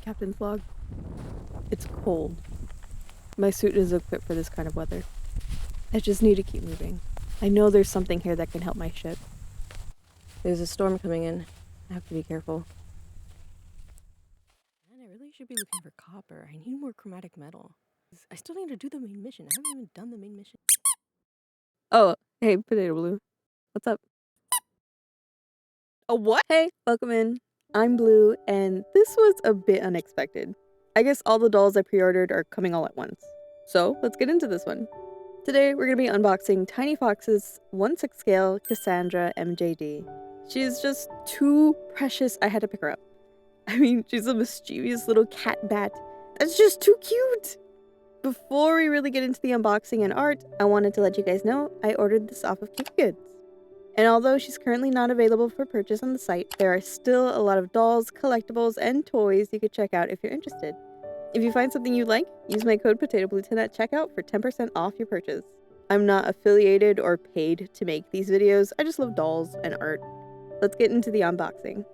Captain's log. It's cold. My suit is equipped for this kind of weather. I just need to keep moving. I know there's something here that can help my ship. There's a storm coming in. I have to be careful. Man, I really should be looking for copper. I need more chromatic metal. I still need to do the main mission. I haven't even done the main mission. Oh, hey, PotatoBlu. What's up? Oh, what? Hey, welcome in. I'm Blue, and this was a bit unexpected. I guess all the dolls I pre-ordered are coming all at once. So, let's get into this one. Today, we're going to be unboxing TinyFox's 1/6 scale Cassandra MJD. She's just too precious I had to pick her up. I mean, she's a mischievous little cat bat. That's just too cute! Before we really get into the unboxing and art, I wanted to let you guys know I ordered this off of Cute Goods. And although she's currently not available for purchase on the site, there are still a lot of dolls, collectibles, and toys you could check out if you're interested. If you find something you like, use my code PotatoBlu10 at checkout for 10% off your purchase. I'm not affiliated or paid to make these videos, I just love dolls and art. Let's get into the unboxing.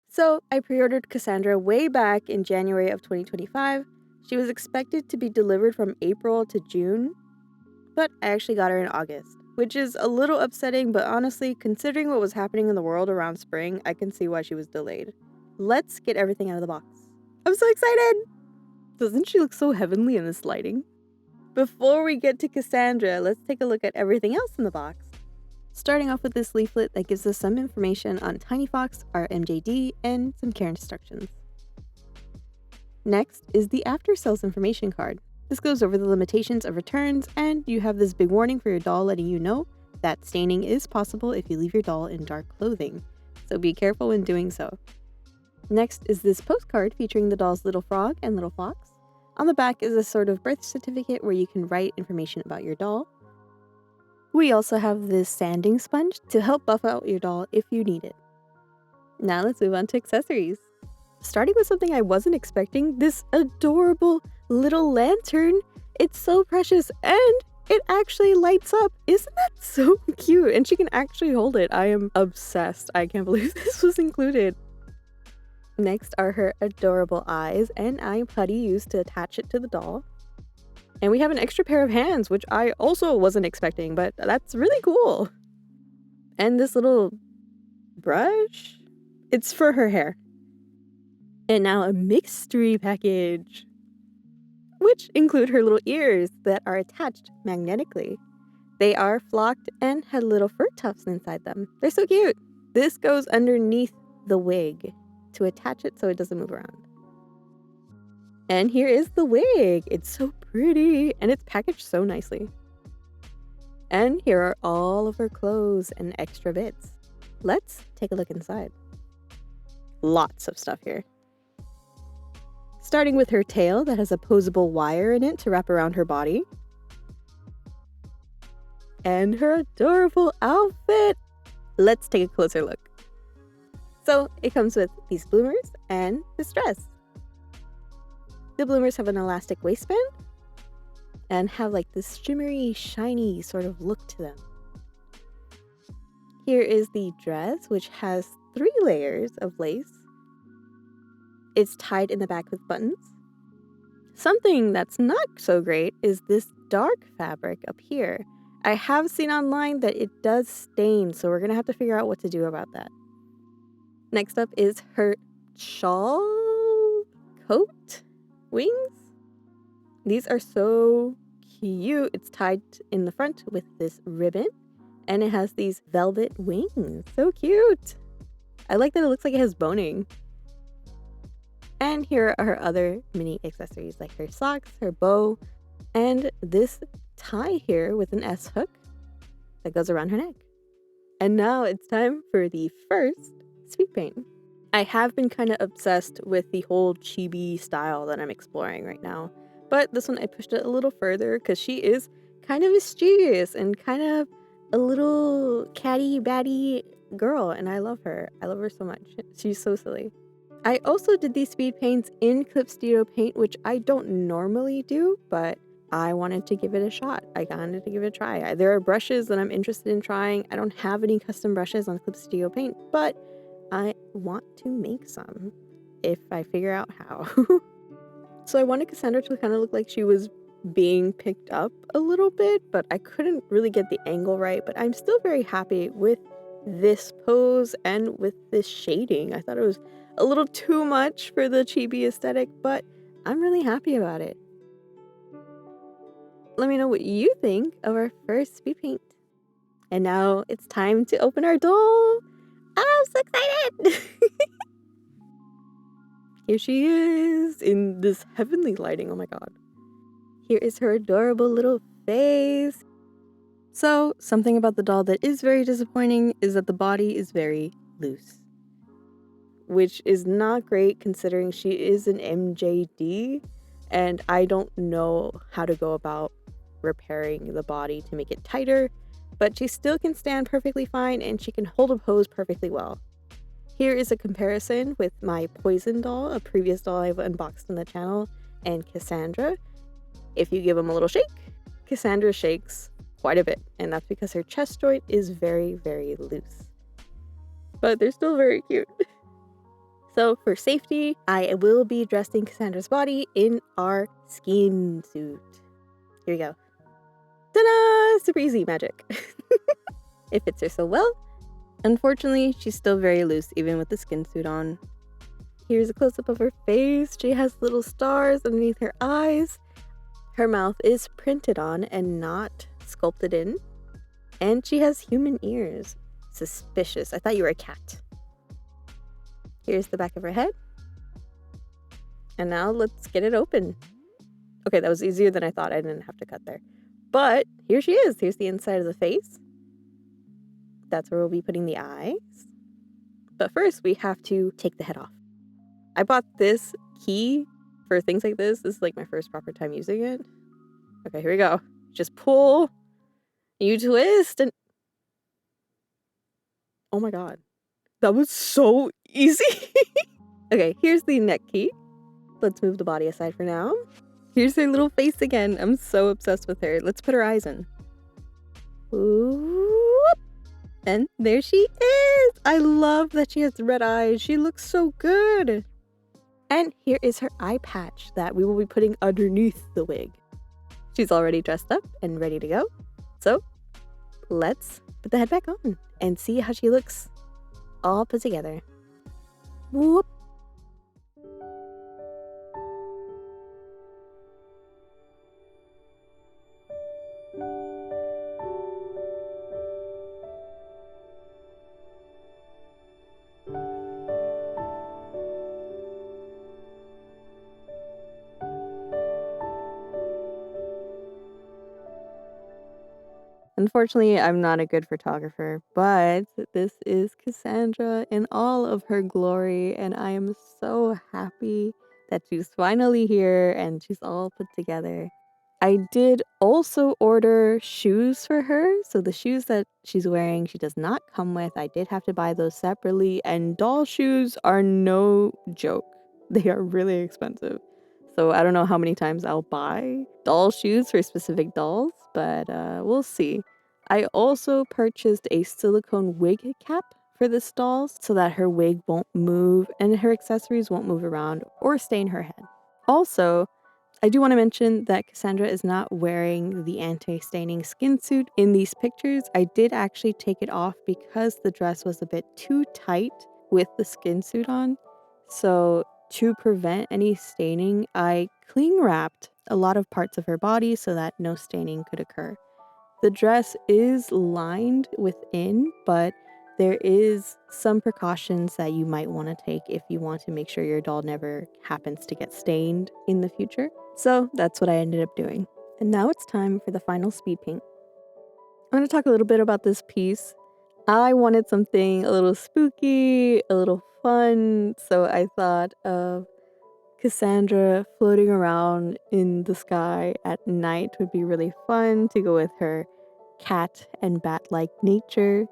So, I pre-ordered Cassandra way back in January of 2025. She was expected to be delivered from April to June, but I actually got her in August, which is a little upsetting, but honestly, considering what was happening in the world around spring, I can see why she was delayed. Let's get everything out of the box. I'm so excited! Doesn't she look so heavenly in this lighting? Before we get to Cassandra, let's take a look at everything else in the box. Starting off with this leaflet that gives us some information on TinyFox, our MJD, and some care instructions. Next is the after sales information card. This goes over the limitations of returns, and you have this big warning for your doll letting you know that staining is possible if you leave your doll in dark clothing, so be careful when doing so. Next is this postcard featuring the doll's little frog and little fox. On the back is a sort of birth certificate where you can write information about your doll. We also have this sanding sponge to help buff out your doll if you need it. Now let's move on to accessories. Starting with something I wasn't expecting, this adorable little lantern. It's so precious and it actually lights up. Isn't that so cute? And she can actually hold it. I am obsessed. I can't believe this was included. Next are her adorable eyes and eye putty used to attach it to the doll. And we have an extra pair of hands, which I also wasn't expecting, but that's really cool. And this little brush, it's for her hair. And now a mystery package, which include her little ears that are attached magnetically. They are flocked and had little fur tufts inside them. They're so cute. This goes underneath the wig to attach it so it doesn't move around. And here is the wig. It's so pretty and it's packaged so nicely. And here are all of her clothes and extra bits. Let's take a look inside. Lots of stuff here. Starting with her tail that has a posable wire in it to wrap around her body. And her adorable outfit. Let's take a closer look. So it comes with these bloomers and this dress. The bloomers have an elastic waistband and have like this shimmery, shiny sort of look to them. Here is the dress, which has 3 layers of lace. It's tied in the back with buttons. Something that's not so great is this dark fabric up here. I have seen online that it does stain, so we're gonna have to figure out what to do about that. Next up is her shawl coat wings. These are so cute. It's tied in the front with this ribbon and it has these velvet wings. So cute. I like that it looks like it has boning. And here are her other mini accessories like her socks, her bow, and this tie here with an S hook that goes around her neck. And now it's time for the first speed paint. I have been kind of obsessed with the whole chibi style that I'm exploring right now. But this one I pushed it a little further because she is kind of mischievous and kind of a little catty batty girl, and I love her. I love her so much. She's so silly. I also did these speed paints in Clip Studio Paint, which I don't normally do, but I wanted to give it a shot. I wanted to give it a try. There are brushes that I'm interested in trying. I don't have any custom brushes on Clip Studio Paint, but I want to make some if I figure out how. So I wanted Cassandra to kind of look like she was being picked up a little bit, but I couldn't really get the angle right. But I'm still very happy with this pose and with this shading. I thought it was a little too much for the chibi aesthetic, but I'm really happy about it. Let me know what you think of our first speed paint. And now it's time to open our doll. I'm so excited! Here she is in this heavenly lighting. Oh my god. Here is her adorable little face. So, something about the doll that is very disappointing is that the body is very loose, which is not great considering she is an MJD, and I don't know how to go about repairing the body to make it tighter, but she still can stand perfectly fine and she can hold a pose perfectly well. Here is a comparison with my Poison doll, a previous doll I've unboxed on the channel, and Cassandra. If you give them a little shake, Cassandra shakes quite a bit, and that's because her chest joint is very, very loose. But they're still very cute. So for safety, I will be dressing Cassandra's body in our skin suit. Here we go. Ta-da! Super easy magic. It fits her so well. Unfortunately, she's still very loose even with the skin suit on. Here's a close-up of her face. She has little stars underneath her eyes. Her mouth is printed on and not sculpted in. And she has human ears. Suspicious. I thought you were a cat. Here's the back of her head. And now let's get it open. Okay, that was easier than I thought. I didn't have to cut there. But here she is. Here's the inside of the face. That's where we'll be putting the eyes. But first, we have to take the head off. I bought this key for things like this. This is like my first proper time using it. Okay, here we go. Just pull. You twist and... Oh my god. That was so easy. Okay, here's the neck key. Let's move the body aside for now. Here's her little face again. I'm so obsessed with her. Let's put her eyes in. Ooh. And there she is! I love that she has red eyes. She looks so good. And here is her eye patch that we will be putting underneath the wig. She's already dressed up and ready to go. So let's put the head back on and see how she looks all put together. Whoop. Unfortunately, I'm not a good photographer, but this is Cassandra in all of her glory, and I am so happy that she's finally here and she's all put together. I did also order shoes for her, so the shoes that she's wearing she does not come with. I did have to buy those separately, and doll shoes are no joke. They are really expensive. So I don't know how many times I'll buy doll shoes for specific dolls, but we'll see. I also purchased a silicone wig cap for this doll so that her wig won't move and her accessories won't move around or stain her head. Also, I do want to mention that Cassandra is not wearing the anti-staining skin suit in these pictures. I did actually take it off because the dress was a bit too tight with the skin suit on. So to prevent any staining, I cling wrapped a lot of parts of her body so that no staining could occur. The dress is lined within, but there is some precautions that you might want to take if you want to make sure your doll never happens to get stained in the future. So that's what I ended up doing. And now it's time for the final speed paint. I'm going to talk a little bit about this piece. I wanted something a little spooky, a little fun, so I thought of Cassandra floating around in the sky at night would be really fun to go with her cat and bat-like nature.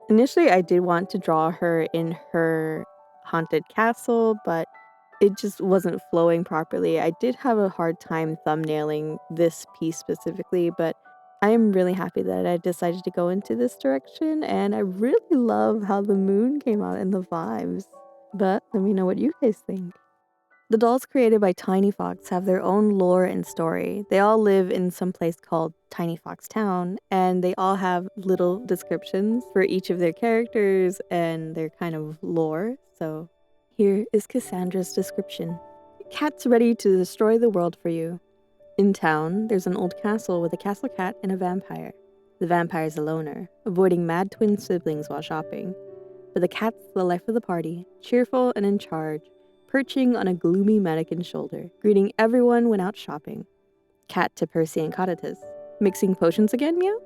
Initially, I did want to draw her in her haunted castle, but it just wasn't flowing properly. I did have a hard time thumbnailing this piece specifically, but I am really happy that I decided to go into this direction, and I really love how the moon came out and the vibes. But let me know what you guys think. The dolls created by TinyFox have their own lore and story. They all live in some place called TinyFox Town, and they all have little descriptions for each of their characters and their kind of lore. So here is Cassandra's description. Cat's ready to destroy the world for you. In town, there's an old castle with a castle cat and a vampire. The vampire's a loner, avoiding mad twin siblings while shopping. But the cat's the life of the party, cheerful and in charge, perching on a gloomy mannequin's shoulder, greeting everyone when out shopping. Cat to Percy and Cottatus. Mixing potions again, meow?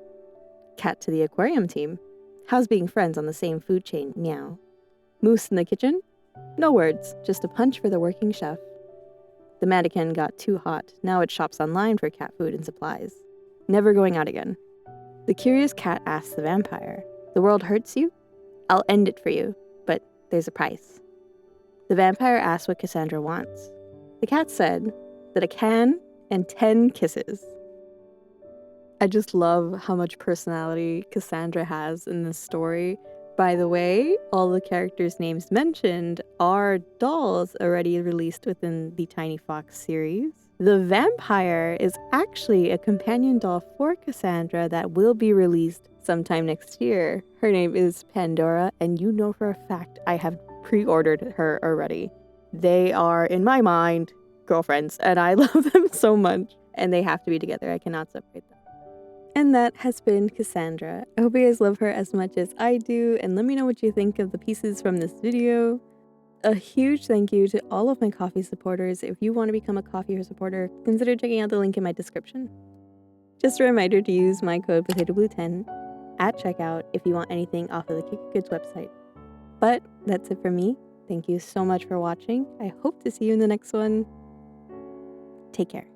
Cat to the aquarium team. How's being friends on the same food chain, meow? Moose in the kitchen? No words, just a punch for the working chef. The mannequin got too hot, now it shops online for cat food and supplies. Never going out again. The curious cat asks the vampire, the world hurts you? I'll end it for you, but there's a price. The vampire asked what Cassandra wants. The cat said that a can and 10 kisses. I just love how much personality Cassandra has in this story. By the way, all the characters' names mentioned are dolls already released within the TinyFox series. The vampire is actually a companion doll for Cassandra that will be released sometime next year. Her name is Pandora, and you know for a fact I have pre-ordered her already. They are, in my mind, girlfriends, and I love them so much. And they have to be together. I cannot separate them. And that has been Cassandra. I hope you guys love her as much as I do, and let me know what you think of the pieces from this video. A huge thank you to all of my Ko-fi supporters. If you want to become a Ko-fi supporter, consider checking out the link in my description. Just a reminder to use my code PotatoBlu10 at checkout if you want anything off of the Kick Goods website. But that's it for me. Thank you so much for watching. I hope to see you in the next one. Take care.